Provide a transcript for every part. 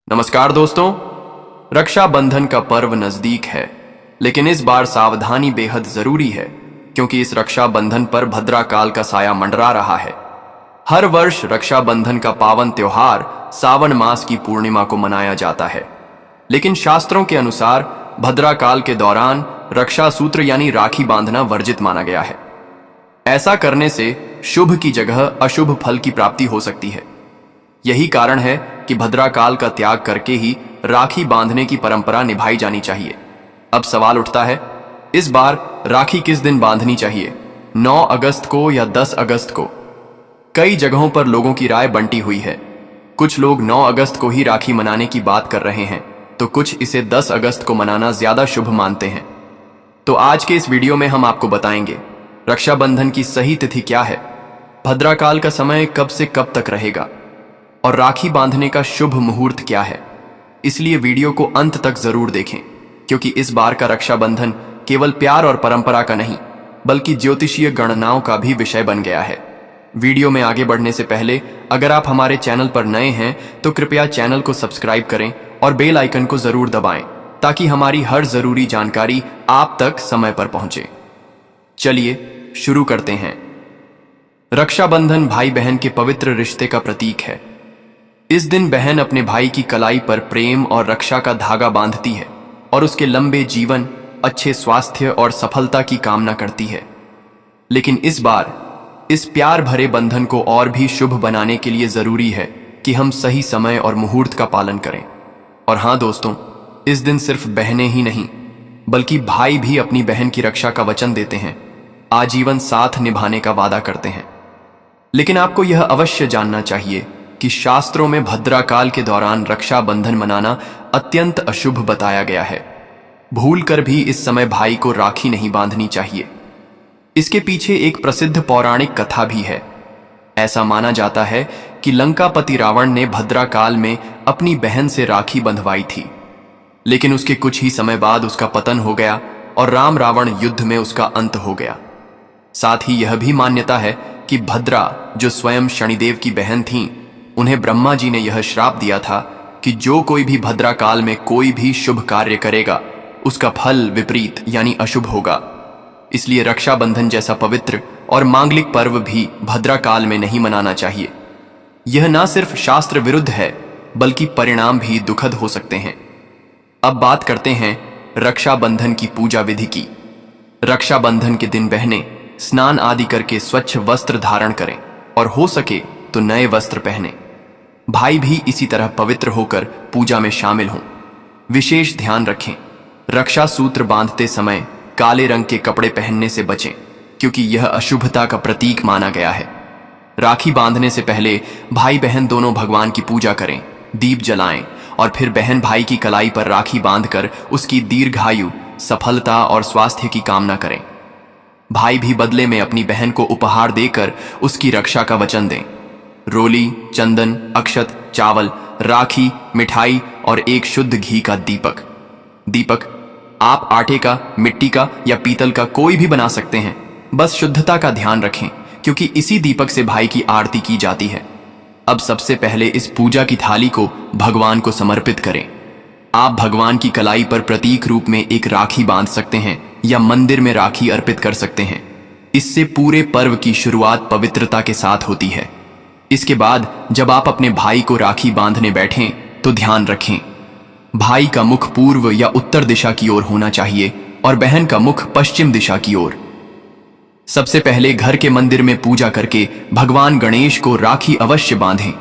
नमस्कार दोस्तों। रक्षाबंधन का पर्व नजदीक है, लेकिन इस बार सावधानी बेहद जरूरी है क्योंकि इस रक्षाबंधन पर भद्रा काल का साया मंडरा रहा है। हर वर्ष रक्षाबंधन का पावन त्योहार सावन मास की पूर्णिमा को मनाया जाता है, लेकिन शास्त्रों के अनुसार भद्रा काल के दौरान रक्षा सूत्र यानी राखी बांधना वर्जित माना गया है। ऐसा करने से शुभ की जगह अशुभ फल की प्राप्ति हो सकती है। यही कारण है कि भद्रा काल का त्याग करके ही राखी बांधने की परंपरा निभाई जानी चाहिए। अब सवाल उठता है, इस बार राखी किस दिन बांधनी चाहिए, 9 अगस्त को या 10 अगस्त को? कई जगहों पर लोगों की राय बंटी हुई है। कुछ लोग 9 अगस्त को ही राखी मनाने की बात कर रहे हैं, तो कुछ इसे 10 अगस्त को मनाना ज्यादा शुभ मानते हैं। तो आज के इस वीडियो में हम आपको बताएंगे रक्षाबंधन की सही तिथि क्या है, भद्रा काल का समय कब से कब तक रहेगा और राखी बांधने का शुभ मुहूर्त क्या है। इसलिए वीडियो को अंत तक जरूर देखें, क्योंकि इस बार का रक्षाबंधन केवल प्यार और परंपरा का नहीं, बल्कि ज्योतिषीय गणनाओं का भी विषय बन गया है। वीडियो में आगे बढ़ने से पहले अगर आप हमारे चैनल पर नए हैं तो कृपया चैनल को सब्सक्राइब करें और बेल आइकन को जरूर दबाएं, ताकि हमारी हर जरूरी जानकारी आप तक समय पर पहुंचे। चलिए शुरू करते हैं। रक्षाबंधन भाई बहन के पवित्र रिश्ते का प्रतीक है। इस दिन बहन अपने भाई की कलाई पर प्रेम और रक्षा का धागा बांधती है और उसके लंबे जीवन, अच्छे स्वास्थ्य और सफलता की कामना करती है। लेकिन इस बार इस प्यार भरे बंधन को और भी शुभ बनाने के लिए जरूरी है कि हम सही समय और मुहूर्त का पालन करें। और हाँ दोस्तों, इस दिन सिर्फ बहनें ही नहीं, बल्कि भाई भी अपनी बहन की रक्षा का वचन देते हैं, आजीवन साथ निभाने का वादा करते हैं। लेकिन आपको यह अवश्य जानना चाहिए कि शास्त्रों में भद्रा काल के दौरान रक्षाबंधन मनाना अत्यंत अशुभ बताया गया है। भूलकर भी इस समय भाई को राखी नहीं बांधनी चाहिए। इसके पीछे एक प्रसिद्ध पौराणिक कथा भी है। ऐसा माना जाता है कि लंकापति रावण ने भद्रा काल में अपनी बहन से राखी बंधवाई थी, लेकिन उसके कुछ ही समय बाद उसका पतन हो गया और राम रावण युद्ध में उसका अंत हो गया। साथ ही यह भी मान्यता है कि भद्रा, जो स्वयं शनिदेव की बहन थीं, उन्हें ब्रह्मा जी ने यह श्राप दिया था कि जो कोई भी भद्रा काल में कोई भी शुभ कार्य करेगा उसका फल विपरीत यानी अशुभ होगा। इसलिए रक्षाबंधन जैसा पवित्र और मांगलिक पर्व भी भद्रा काल में नहीं मनाना चाहिए। यह ना सिर्फ शास्त्र विरुद्ध है, बल्कि परिणाम भी दुखद हो सकते हैं। अब बात करते हैं रक्षाबंधन की पूजा विधि की। रक्षाबंधन के दिन बहनें स्नान आदि करके स्वच्छ वस्त्र धारण करें और हो सके तो नए वस्त्र पहनें। भाई भी इसी तरह पवित्र होकर पूजा में शामिल हों। विशेष ध्यान रखें, रक्षा सूत्र बांधते समय काले रंग के कपड़े पहनने से बचें, क्योंकि यह अशुभता का प्रतीक माना गया है। राखी बांधने से पहले भाई बहन दोनों भगवान की पूजा करें, दीप जलाएं और फिर बहन भाई की कलाई पर राखी बांधकर उसकी दीर्घायु, सफलता और स्वास्थ्य की कामना करें। भाई भी बदले में अपनी बहन को उपहार देकर उसकी रक्षा का वचन दें। रोली, चंदन, अक्षत, चावल, राखी, मिठाई और एक शुद्ध घी का दीपक आप आटे का, मिट्टी का या पीतल का कोई भी बना सकते हैं। बस शुद्धता का ध्यान रखें, क्योंकि इसी दीपक से भाई की आरती की जाती है। अब सबसे पहले इस पूजा की थाली को भगवान को समर्पित करें। आप भगवान की कलाई पर प्रतीक रूप में एक राखी बांध सकते हैं या मंदिर में राखी अर्पित कर सकते हैं। इससे पूरे पर्व की शुरुआत पवित्रता के साथ होती है। इसके बाद जब आप अपने भाई को राखी बांधने बैठें तो ध्यान रखें, भाई का मुख पूर्व या उत्तर दिशा की ओर होना चाहिए और बहन का मुख पश्चिम दिशा की ओर। सबसे पहले घर के मंदिर में पूजा करके भगवान गणेश को राखी अवश्य बांधें।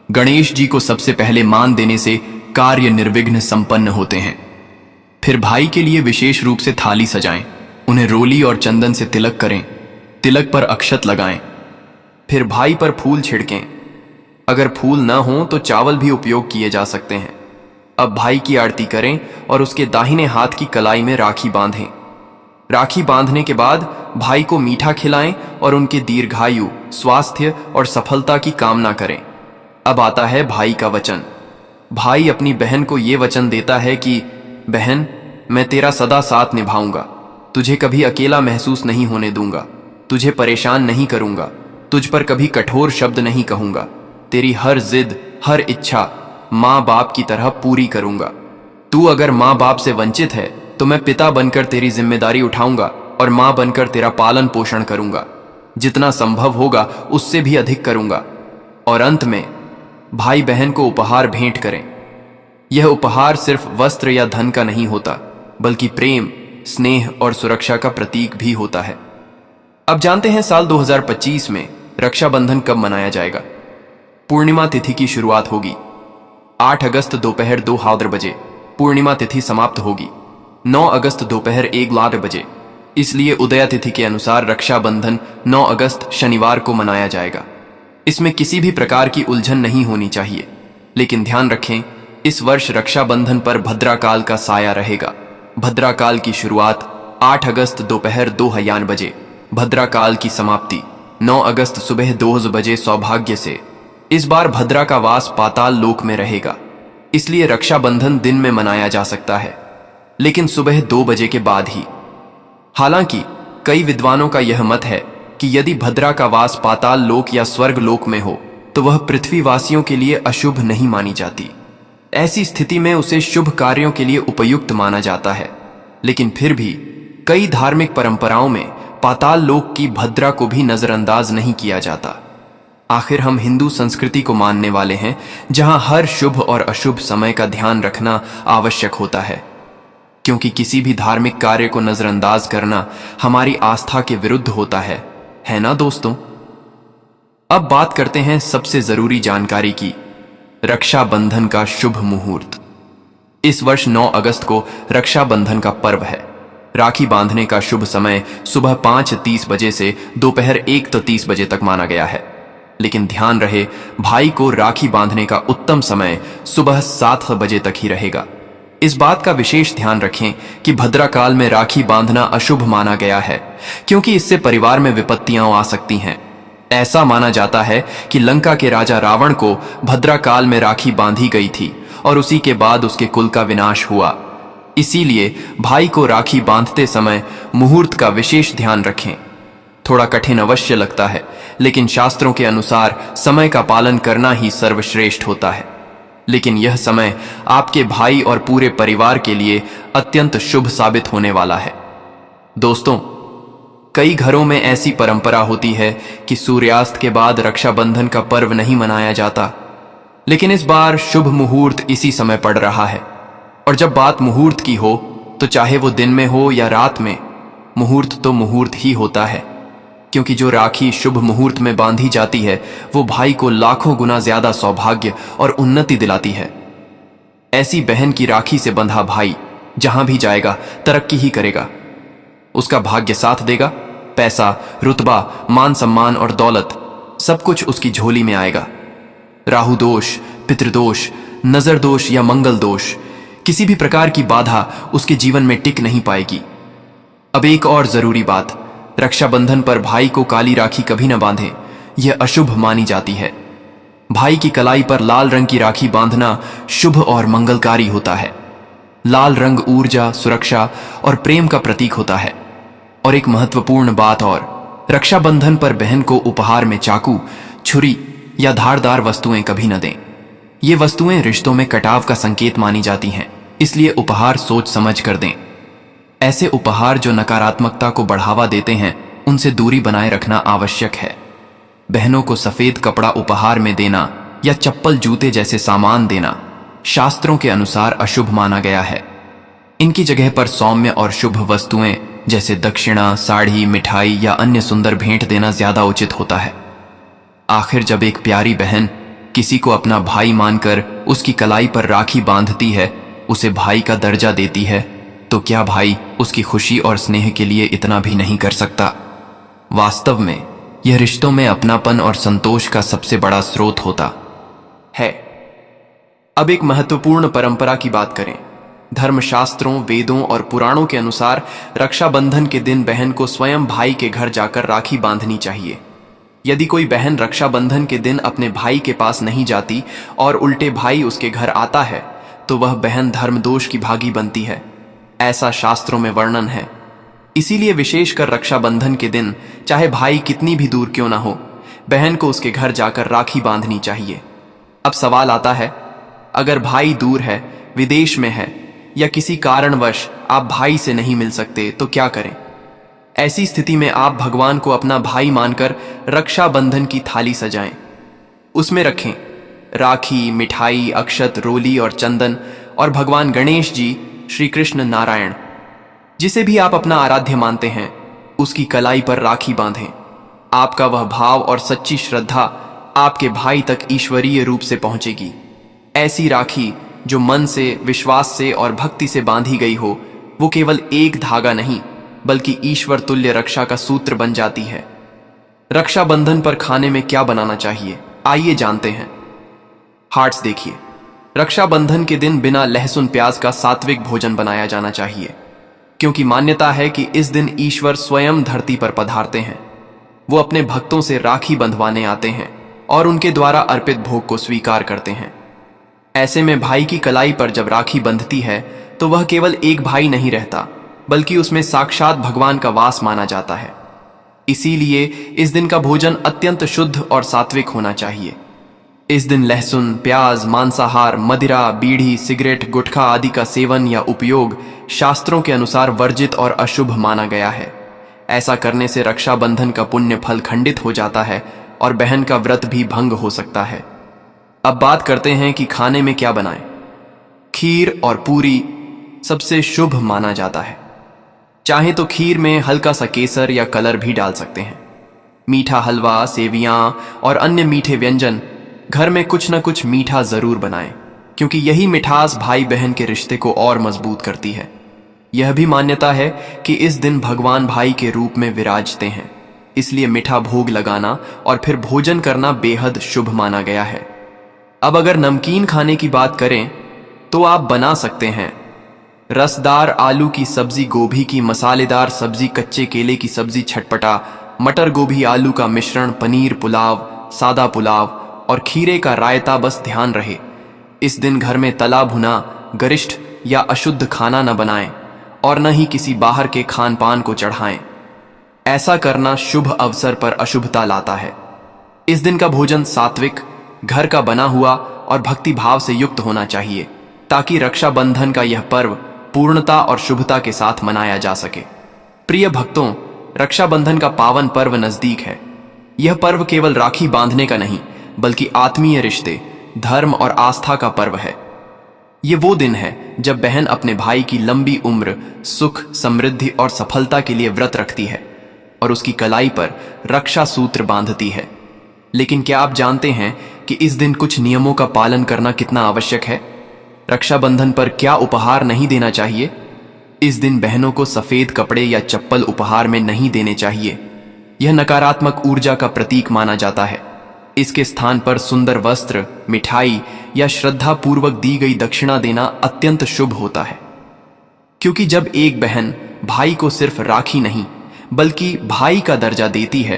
गणेश जी को सबसे पहले मान देने से कार्य निर्विघ्न संपन्न होते हैं। फिर भाई के लिए विशेष रूप से थाली सजाएं, उन्हें रोली और चंदन से तिलक करें, तिलक पर अक्षत लगाएं, फिर भाई पर फूल छिड़कें। अगर फूल न हो तो चावल भी उपयोग किए जा सकते हैं। अब भाई की आरती करें और उसके दाहिने हाथ की कलाई में राखी बांधें। राखी बांधने के बाद भाई को मीठा खिलाएं और उनके दीर्घायु, स्वास्थ्य और सफलता की कामना करें। अब आता है भाई का वचन। भाई अपनी बहन को ये वचन देता है कि बहन, मैं तेरा सदा साथ निभाऊंगा, तुझे कभी अकेला महसूस नहीं होने दूंगा, तुझे परेशान नहीं करूंगा, तुझ पर कभी कठोर शब्द नहीं कहूंगा, तेरी हर जिद, हर इच्छा माँ बाप की तरह पूरी करूंगा। तू अगर माँ बाप से वंचित है तो मैं पिता बनकर तेरी जिम्मेदारी उठाऊंगा और माँ बनकर तेरा पालन पोषण करूंगा। जितना संभव होगा उससे भी अधिक करूंगा। और अंत में भाई बहन को उपहार भेंट करें। यह उपहार सिर्फ वस्त्र या धन का नहीं होता, बल्कि प्रेम, स्नेह और सुरक्षा का प्रतीक भी होता है। अब जानते हैं साल 2025 में रक्षाबंधन कब मनाया जाएगा। पूर्णिमा तिथि की शुरुआत होगी 8 अगस्त दोपहर 2 बजे। पूर्णिमा तिथि समाप्त होगी 9 अगस्त दोपहर 1 बजे। इसलिए उदया तिथि के अनुसार रक्षाबंधन 9 अगस्त शनिवार को मनाया जाएगा। इसमें किसी भी प्रकार की उलझन नहीं होनी चाहिए। लेकिन ध्यान रखें, इस वर्ष रक्षाबंधन पर भद्राकाल का साया रहेगा। भद्राकाल की शुरुआत 8 अगस्त दोपहर 2 बजे, भद्राकाल की समाप्ति 9 अगस्त सुबह 2 बजे सौभाग्य से। इस बार भद्रा का वास पाताल लोक में रहेगा, इसलिए रक्षाबंधन दिन में मनाया जा सकता है, लेकिन सुबह 2 बजे के बाद ही। हालांकि कई विद्वानों का यह मत है कि यदि भद्रा का वास पाताल लोक या स्वर्ग लोक में हो तो वह पृथ्वीवासियों के लिए अशुभ नहीं मानी जाती। ऐसी स्थिति में उसे शुभ कार्यों के लिए उपयुक्त माना जाता है। लेकिन फिर भी कई धार्मिक परंपराओं में पाताल लोक की भद्रा को भी नजरअंदाज नहीं किया जाता। आखिर हम हिंदू संस्कृति को मानने वाले हैं, जहां हर शुभ और अशुभ समय का ध्यान रखना आवश्यक होता है, क्योंकि किसी भी धार्मिक कार्य को नजरअंदाज करना हमारी आस्था के विरुद्ध होता है ना दोस्तों। अब बात करते हैं सबसे जरूरी जानकारी की, रक्षाबंधन का शुभ मुहूर्त। इस वर्ष 9 अगस्त को रक्षाबंधन का पर्व है। राखी बांधने का शुभ समय सुबह 5:30 बजे से दोपहर 1:30 बजे तक माना गया है। लेकिन ध्यान रहे, भाई को राखी बांधने का उत्तम समय सुबह 7 बजे तक ही रहेगा। इस बात का विशेष ध्यान रखें कि भद्राकाल में राखी बांधना अशुभ माना गया है, क्योंकि इससे परिवार में विपत्तियां आ सकती हैं। ऐसा माना जाता है कि लंका के राजा रावण को भद्राकाल में राखी बांधी गई थी और उसी के बाद उसके कुल का विनाश हुआ। इसीलिए भाई को राखी बांधते समय मुहूर्त का विशेष ध्यान रखें। थोड़ा कठिन अवश्य लगता है, लेकिन शास्त्रों के अनुसार समय का पालन करना ही सर्वश्रेष्ठ होता है। लेकिन यह समय आपके भाई और पूरे परिवार के लिए अत्यंत शुभ साबित होने वाला है। दोस्तों, कई घरों में ऐसी परंपरा होती है कि सूर्यास्त के बाद रक्षाबंधन का पर्व नहीं मनाया जाता, लेकिन इस बार शुभ मुहूर्त इसी समय पड़ रहा है। और जब बात मुहूर्त की हो तो चाहे वो दिन में हो या रात में, मुहूर्त तो मुहूर्त ही होता है, क्योंकि जो राखी शुभ मुहूर्त में बांधी जाती है वो भाई को लाखों गुना ज्यादा सौभाग्य और उन्नति दिलाती है। ऐसी बहन की राखी से बंधा भाई जहां भी जाएगा तरक्की ही करेगा। उसका भाग्य साथ देगा। पैसा, रुतबा, मान सम्मान और दौलत सब कुछ उसकी झोली में आएगा। राहु दोष, पितृदोष, नजर दोष या मंगल दोष, किसी भी प्रकार की बाधा उसके जीवन में टिक नहीं पाएगी। अब एक और जरूरी बात, रक्षाबंधन पर भाई को काली राखी कभी न बांधें, यह अशुभ मानी जाती है। भाई की कलाई पर लाल रंग की राखी बांधना शुभ और मंगलकारी होता है। लाल रंग ऊर्जा, सुरक्षा और प्रेम का प्रतीक होता है। और एक महत्वपूर्ण बात और, रक्षाबंधन पर बहन को उपहार में चाकू, छुरी या धारदार वस्तुएं कभी न दें। ये वस्तुएं रिश्तों में कटाव का संकेत मानी जाती हैं, इसलिए उपहार सोच समझ कर दें। ऐसे उपहार जो नकारात्मकता को बढ़ावा देते हैं, उनसे दूरी बनाए रखना आवश्यक है। बहनों को सफेद कपड़ा उपहार में देना या चप्पल, जूते जैसे सामान देना शास्त्रों के अनुसार अशुभ माना गया है। इनकी जगह पर सौम्य और शुभ वस्तुएं जैसे दक्षिणा, साड़ी, मिठाई या अन्य सुंदर भेंट देना ज्यादा उचित होता है। आखिर जब एक प्यारी बहन किसी को अपना भाई मानकर उसकी कलाई पर राखी बांधती है, उसे भाई का दर्जा देती है, तो क्या भाई उसकी खुशी और स्नेह के लिए इतना भी नहीं कर सकता? वास्तव में यह रिश्तों में अपनापन और संतोष का सबसे बड़ा स्रोत होता है। अब एक महत्वपूर्ण परंपरा की बात करें। धर्मशास्त्रों, वेदों और पुराणों के अनुसार रक्षाबंधन के दिन बहन को स्वयं भाई के घर जाकर राखी बांधनी चाहिए। यदि कोई बहन रक्षाबंधन के दिन अपने भाई के पास नहीं जाती और उल्टे भाई उसके घर आता है, तो वह बहन धर्मदोष की भागी बनती है। ऐसा शास्त्रों में वर्णन है। इसीलिए विशेषकर रक्षाबंधन के दिन चाहे भाई कितनी भी दूर क्यों ना हो, बहन को उसके घर जाकर राखी बांधनी चाहिए। अब सवाल आता है, अगर भाई दूर है, विदेश में है या किसी कारणवश आप भाई से नहीं मिल सकते तो क्या करें? ऐसी स्थिति में आप भगवान को अपना भाई मानकर रक्षाबंधन की थाली सजाएं। उसमें रखें राखी, मिठाई, अक्षत, रोली और चंदन, और भगवान गणेश जी, श्री कृष्ण, नारायण, जिसे भी आप अपना आराध्य मानते हैं, उसकी कलाई पर राखी बांधें। आपका वह भाव और सच्ची श्रद्धा आपके भाई तक ईश्वरीय रूप से पहुंचेगी। ऐसी राखी जो मन से, विश्वास से और भक्ति से बांधी गई हो, वो केवल एक धागा नहीं बल्कि ईश्वर तुल्य रक्षा का सूत्र बन जाती है। रक्षाबंधन पर खाने में क्या बनाना चाहिए, आइए जानते हैं। हार्ट्स देखिए, रक्षाबंधन के दिन बिना लहसुन प्याज का सात्विक भोजन बनाया जाना चाहिए, क्योंकि मान्यता है कि इस दिन ईश्वर स्वयं धरती पर पधारते हैं। वो अपने भक्तों से राखी बंधवाने आते हैं और उनके द्वारा अर्पित भोग को स्वीकार करते हैं। ऐसे में भाई की कलाई पर जब राखी बंधती है तो वह केवल एक भाई नहीं रहता, बल्कि उसमें साक्षात भगवान का वास माना जाता है। इसीलिए इस दिन का भोजन अत्यंत शुद्ध और सात्विक होना चाहिए। इस दिन लहसुन, प्याज, मांसाहार, मदिरा, बीड़ी, सिगरेट, गुटखा आदि का सेवन या उपयोग शास्त्रों के अनुसार वर्जित और अशुभ माना गया है। ऐसा करने से रक्षाबंधन का पुण्य फल खंडित हो जाता है और बहन का व्रत भी भंग हो सकता है। अब बात करते हैं कि खाने में क्या बनाएं। खीर और पूरी सबसे शुभ माना जाता है। चाहे तो खीर में हल्का सा केसर या कलर भी डाल सकते हैं। मीठा हलवा, सेवियां और अन्य मीठे व्यंजन, घर में कुछ न कुछ मीठा जरूर बनाएं, क्योंकि यही मिठास भाई बहन के रिश्ते को और मजबूत करती है। यह भी मान्यता है कि इस दिन भगवान भाई के रूप में विराजते हैं, इसलिए मीठा भोग लगाना और फिर भोजन करना बेहद शुभ माना गया है। अब अगर नमकीन खाने की बात करें तो आप बना सकते हैं रसदार आलू की सब्जी, गोभी की मसालेदार सब्जी, कच्चे केले की सब्जी, छटपटा मटर गोभी आलू का मिश्रण, पनीर पुलाव, सादा पुलाव और खीरे का रायता। बस ध्यान रहे, इस दिन घर में तला भुना, गरिष्ठ या अशुद्ध खाना न बनाएं और न ही किसी बाहर के खान पान को चढ़ाएं। ऐसा करना शुभ अवसर पर अशुभता लाता है। इस दिन का भोजन सात्विक, घर का बना हुआ और भक्ति भाव से युक्त होना चाहिए, ताकि रक्षाबंधन का यह पर्व पूर्णता और शुभता के साथ मनाया जा सके। प्रिय भक्तों, रक्षाबंधन का पावन पर्व नजदीक है। यह पर्व केवल राखी बांधने का नहीं, बल्कि आत्मीय रिश्ते, धर्म और आस्था का पर्व है। ये वो दिन है जब बहन अपने भाई की लंबी उम्र, सुख, समृद्धि और सफलता के लिए व्रत रखती है और उसकी कलाई पर रक्षा सूत्र बांधती है। लेकिन क्या आप जानते हैं कि इस दिन कुछ नियमों का पालन करना कितना आवश्यक है? रक्षाबंधन पर क्या उपहार नहीं देना चाहिए? इस दिन बहनों को सफेद कपड़े या चप्पल उपहार में नहीं देने चाहिए। यह नकारात्मक ऊर्जा का प्रतीक माना जाता है। इसके स्थान पर सुंदर वस्त्र, मिठाई या श्रद्धा पूर्वक दी गई दक्षिणा देना अत्यंत शुभ होता है, क्योंकि जब एक बहन भाई को सिर्फ राखी नहीं बल्कि भाई का दर्जा देती है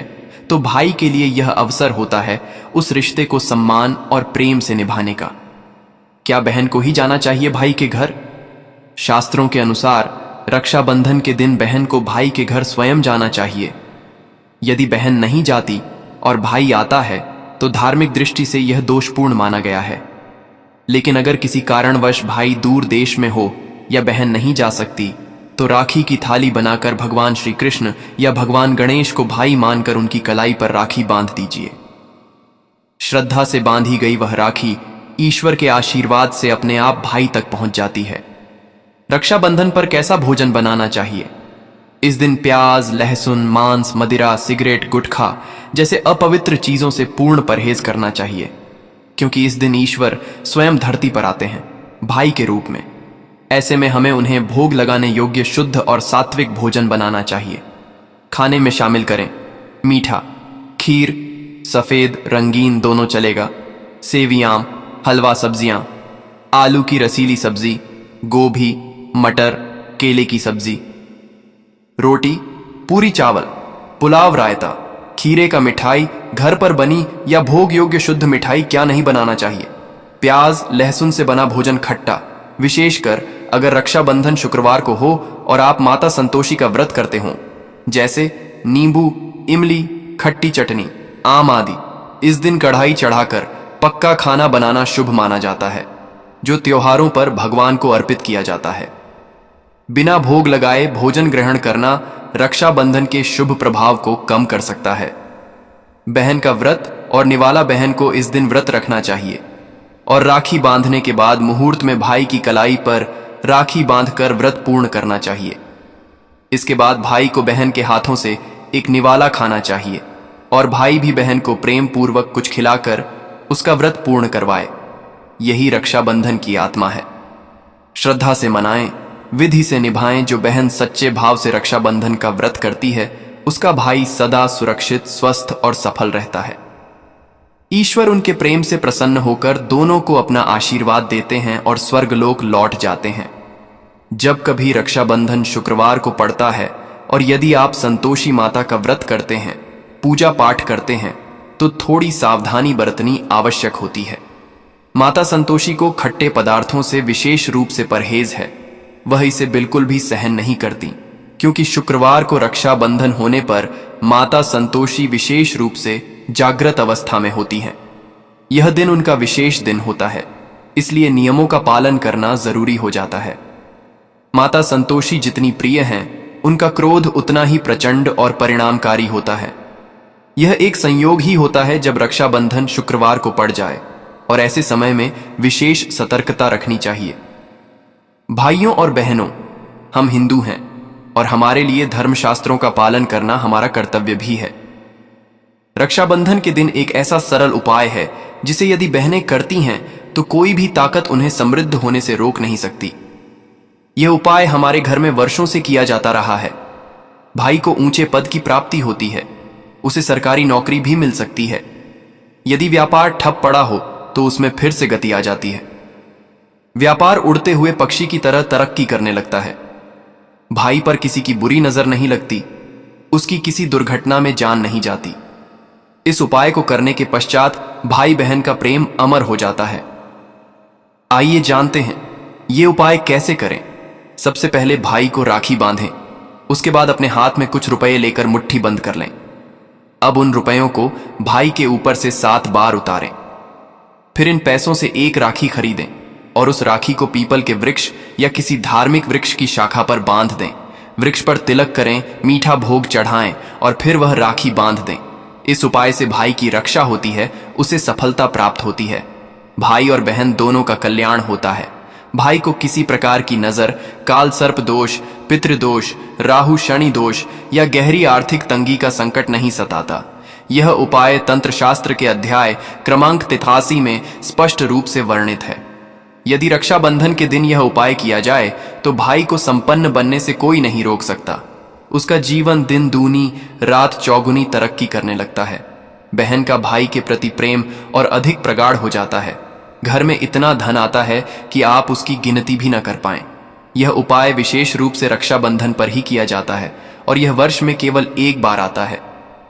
तो भाई के लिए यह अवसर होता है उस रिश्ते को सम्मान और प्रेम से निभाने का। क्या बहन को ही जाना चाहिए भाई के घर? शास्त्रों के अनुसार रक्षाबंधन के दिन बहन को भाई के घर स्वयं जाना चाहिए। यदि बहन नहीं जाती और भाई आता है तो धार्मिक दृष्टि से यह दोषपूर्ण माना गया है। लेकिन अगर किसी कारणवश भाई दूर देश में हो या बहन नहीं जा सकती तो राखी की थाली बनाकर भगवान श्री कृष्ण या भगवान गणेश को भाई मानकर उनकी कलाई पर राखी बांध दीजिए। श्रद्धा से बांधी गई वह राखी ईश्वर के आशीर्वाद से अपने आप भाई तक पहुंच जाती है। रक्षाबंधन पर कैसा भोजन बनाना चाहिए? इस दिन प्याज, लहसुन, मांस, मदिरा, सिगरेट, गुटखा जैसे अपवित्र चीजों से पूर्ण परहेज करना चाहिए, क्योंकि इस दिन ईश्वर स्वयं धरती पर आते हैं भाई के रूप में। ऐसे में हमें उन्हें भोग लगाने योग्य शुद्ध और सात्विक भोजन बनाना चाहिए। खाने में शामिल करें मीठा, खीर, सफेद, रंगीन दोनों चलेगा, सेवियां, हलवा, सब्जियां, आलू की रसीली सब्जी, गोभी, मटर, केले की सब्जी, रोटी, पूरी चावल, पुलाव, रायता, खीरे का मिठाई, घर पर बनी या भोग योग्य शुद्ध मिठाई क्या नहीं बनाना चाहिए। प्याज, लहसुन से बना भोजन खट्टा, विशेषकर अगर रक्षाबंधन शुक्रवार को हो और आप माता संतोषी का व्रत करते हों, जैसे नींबू, इमली, खट्टी चटनी, आम आदि। इस दिन कढ़ाई चढ़ाकर पक्का खाना बनाना शुभ माना जाता है। जो त्योहारों पर भगवान को अर्पित किया जाता है। बिना भोग लगाए भोजन ग्रहण करना रक्षाबंधन के शुभ प्रभाव को कम कर सकता है। बहन का व्रत और निवाला बहन को इस दिन व्रत रखना चाहिए और राखी बांधने के बाद मुहूर्त में भाई की कलाई पर राखी बांधकर व्रत पूर्ण करना चाहिए। इसके बाद भाई को बहन के हाथों से एक निवाला खाना चाहिए और भाई भी बहन को प्रेम पूर्वक कुछ खिलाकर उसका व्रत पूर्ण करवाए। यही रक्षाबंधन की आत्मा है। श्रद्धा से मनाएं, विधि से निभाएं। जो बहन सच्चे भाव से रक्षाबंधन का व्रत करती है उसका भाई सदा सुरक्षित, स्वस्थ और सफल रहता है। ईश्वर उनके प्रेम से प्रसन्न होकर दोनों को अपना आशीर्वाद देते हैं और स्वर्गलोक लौट जाते हैं। जब कभी रक्षाबंधन शुक्रवार को पड़ता है और यदि आप संतोषी माता का व्रत करते हैं, पूजा पाठ करते हैं, तो थोड़ी सावधानी बरतनी आवश्यक होती है। माता संतोषी को खट्टे पदार्थों से विशेष रूप से परहेज है। वह इसे बिल्कुल भी सहन नहीं करती, क्योंकि शुक्रवार को रक्षाबंधन होने पर माता संतोषी विशेष रूप से जागृत अवस्था में होती हैं। यह दिन उनका विशेष दिन होता है, इसलिए नियमों का पालन करना जरूरी हो जाता है। माता संतोषी जितनी प्रिय हैं, उनका क्रोध उतना ही प्रचंड और परिणामकारी होता है। यह एक संयोग ही होता है जब रक्षाबंधन शुक्रवार को पड़ जाए, और ऐसे समय में विशेष सतर्कता रखनी चाहिए। भाइयों और बहनों, हम हिंदू हैं और हमारे लिए धर्मशास्त्रों का पालन करना हमारा कर्तव्य भी है। रक्षाबंधन के दिन एक ऐसा सरल उपाय है जिसे यदि बहनें करती हैं तो कोई भी ताकत उन्हें समृद्ध होने से रोक नहीं सकती। यह उपाय हमारे घर में वर्षों से किया जाता रहा है। भाई को ऊंचे पद की प्राप्ति होती है, उसे सरकारी नौकरी भी मिल सकती है। यदि व्यापार ठप पड़ा हो तो उसमें फिर से गति आ जाती है। व्यापार उड़ते हुए पक्षी की तरह तरक्की करने लगता है। भाई पर किसी की बुरी नजर नहीं लगती, उसकी किसी दुर्घटना में जान नहीं जाती। इस उपाय को करने के पश्चात भाई बहन का प्रेम अमर हो जाता है। आइए जानते हैं ये उपाय कैसे करें। सबसे पहले भाई को राखी बांधें, उसके बाद अपने हाथ में कुछ रुपए लेकर मुट्ठी बंद कर लें। अब उन रुपयों को भाई के ऊपर से 7 बार उतारें। फिर इन पैसों से एक राखी खरीदें और उस राखी को पीपल के वृक्ष या किसी धार्मिक वृक्ष की शाखा पर बांध दें। वृक्ष पर तिलक करें, मीठा भोग चढ़ाएं और फिर वह राखी बांध दें। इस उपाय से भाई की रक्षा होती है, उसे सफलता प्राप्त होती है। भाई और बहन दोनों का कल्याण होता है। भाई को किसी प्रकार की नजर, काल सर्प दोष, पितृदोष, राहु शनि दोष या गहरी आर्थिक तंगी का संकट नहीं सताता। यह उपाय तंत्र शास्त्र के अध्याय क्रमांक 83 में स्पष्ट रूप से वर्णित है। यदि रक्षाबंधन के दिन यह उपाय किया जाए तो भाई को संपन्न बनने से कोई नहीं रोक सकता। उसका जीवन दिन दूनी रात चौगुनी तरक्की करने लगता है। बहन का भाई के प्रति प्रेम और अधिक प्रगाढ़ हो जाता है। घर में इतना धन आता है कि आप उसकी गिनती भी न कर पाएं। यह उपाय विशेष रूप से रक्षाबंधन पर ही किया जाता है और यह वर्ष में केवल एक बार आता है।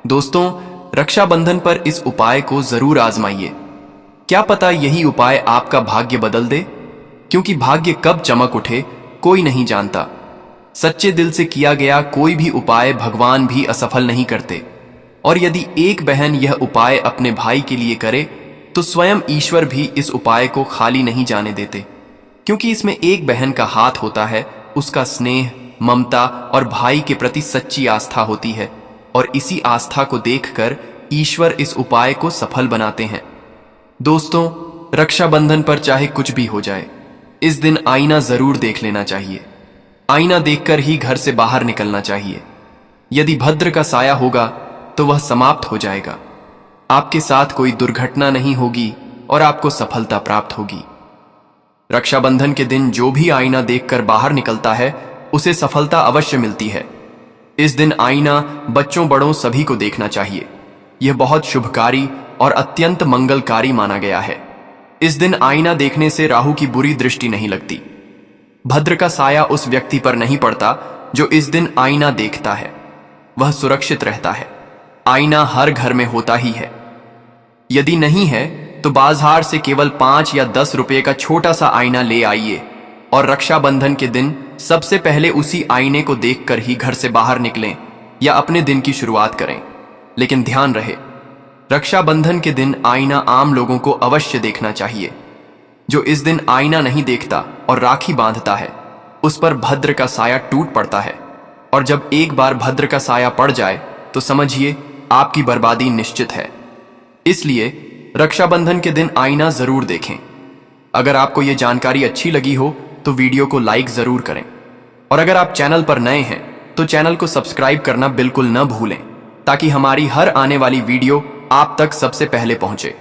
दोस्तों, रक्षाबंधन पर इस उपाय को जरूर आजमाइए। क्या पता यही उपाय आपका भाग्य बदल दे, क्योंकि भाग्य कब चमक उठे कोई नहीं जानता। सच्चे दिल से किया गया कोई भी उपाय भगवान भी असफल नहीं करते। और यदि एक बहन यह उपाय अपने भाई के लिए करे तो स्वयं ईश्वर भी इस उपाय को खाली नहीं जाने देते, क्योंकि इसमें एक बहन का हाथ होता है। उसका स्नेह, ममता और भाई के प्रति सच्ची आस्था होती है, और इसी आस्था को देखकर ईश्वर इस उपाय को सफल बनाते हैं। दोस्तों, रक्षाबंधन पर चाहे कुछ भी हो जाए, इस दिन आईना जरूर देख लेना चाहिए। आईना देखकर ही घर से बाहर निकलना चाहिए। यदि भद्र का साया होगा तो वह समाप्त हो जाएगा। आपके साथ कोई दुर्घटना नहीं होगी और आपको सफलता प्राप्त होगी। रक्षाबंधन के दिन जो भी आईना देखकर बाहर निकलता है उसे सफलता अवश्य मिलती है। इस दिन आईना बच्चों बड़ों सभी को देखना चाहिए। यह बहुत शुभकारी और अत्यंत मंगलकारी माना गया है। इस दिन आईना देखने से राहु की बुरी दृष्टि नहीं लगती। भद्र का साया उस व्यक्ति पर नहीं पड़ता जो इस दिन आईना देखता है। वह सुरक्षित रहता है। आईना हर घर में होता ही है। यदि नहीं है तो बाजार से केवल 5 या 10 रुपए का छोटा सा आईना ले आइए और रक्षाबंधन के दिन सबसे पहले उसी आईने को देखकर ही घर से बाहर निकलें या अपने दिन की शुरुआत करें। लेकिन ध्यान रहे, रक्षाबंधन के दिन आईना आम लोगों को अवश्य देखना चाहिए। जो इस दिन आईना नहीं देखता और राखी बांधता है, उस पर भद्र का साया टूट पड़ता है। और जब एक बार भद्र का साया पड़ जाए तो समझिए आपकी बर्बादी निश्चित है। इसलिए रक्षाबंधन के दिन आईना जरूर देखें। अगर आपको ये जानकारी अच्छी लगी हो तो वीडियो को लाइक जरूर करें, और अगर आप चैनल पर नए हैं तो चैनल को सब्सक्राइब करना बिल्कुल न भूलें, ताकि हमारी हर आने वाली वीडियो आप तक सबसे पहले पहुंचे।